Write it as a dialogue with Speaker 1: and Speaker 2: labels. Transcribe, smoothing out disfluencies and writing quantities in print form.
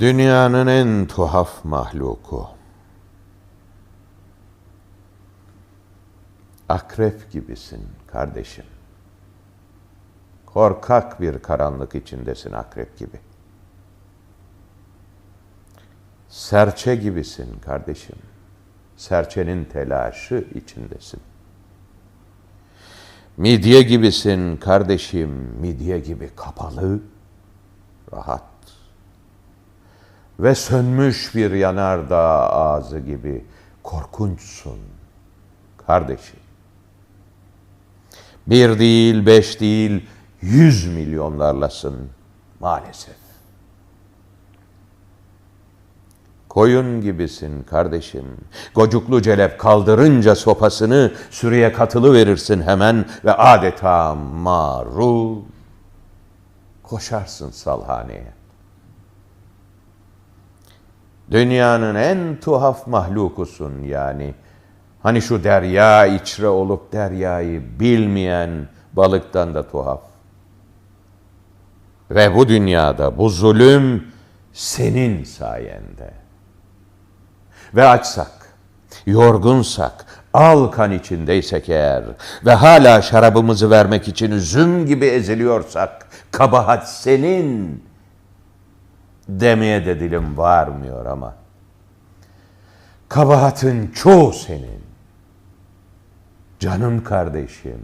Speaker 1: Dünyanın en tuhaf mahluku. Akrep gibisin kardeşim. Korkak bir karanlık içindesin akrep gibi. Serçe gibisin kardeşim. Serçenin telaşı içindesin. Midye gibisin kardeşim. Midye gibi kapalı, rahat. Ve sönmüş bir yanardağ ağzı gibi korkunçsun kardeşim. 1 değil, 5 değil, 100 milyonlarlasın maalesef. Koyun gibisin kardeşim. Gocuklu celep kaldırınca sopasını sürüye katılı verirsin hemen ve adeta marul koşarsın salhaneye. Dünyanın en tuhaf mahlukusun yani. Hani şu derya içre olup deryayı bilmeyen balıktan da tuhaf. Ve bu dünyada bu zulüm senin sayende. Ve açsak, yorgunsak, al kan içindeysek eğer ve hala şarabımızı vermek için üzüm gibi eziliyorsak, kabahat senin demeye de dilim varmıyor ama kabahatin çoğu senin. Canım kardeşim,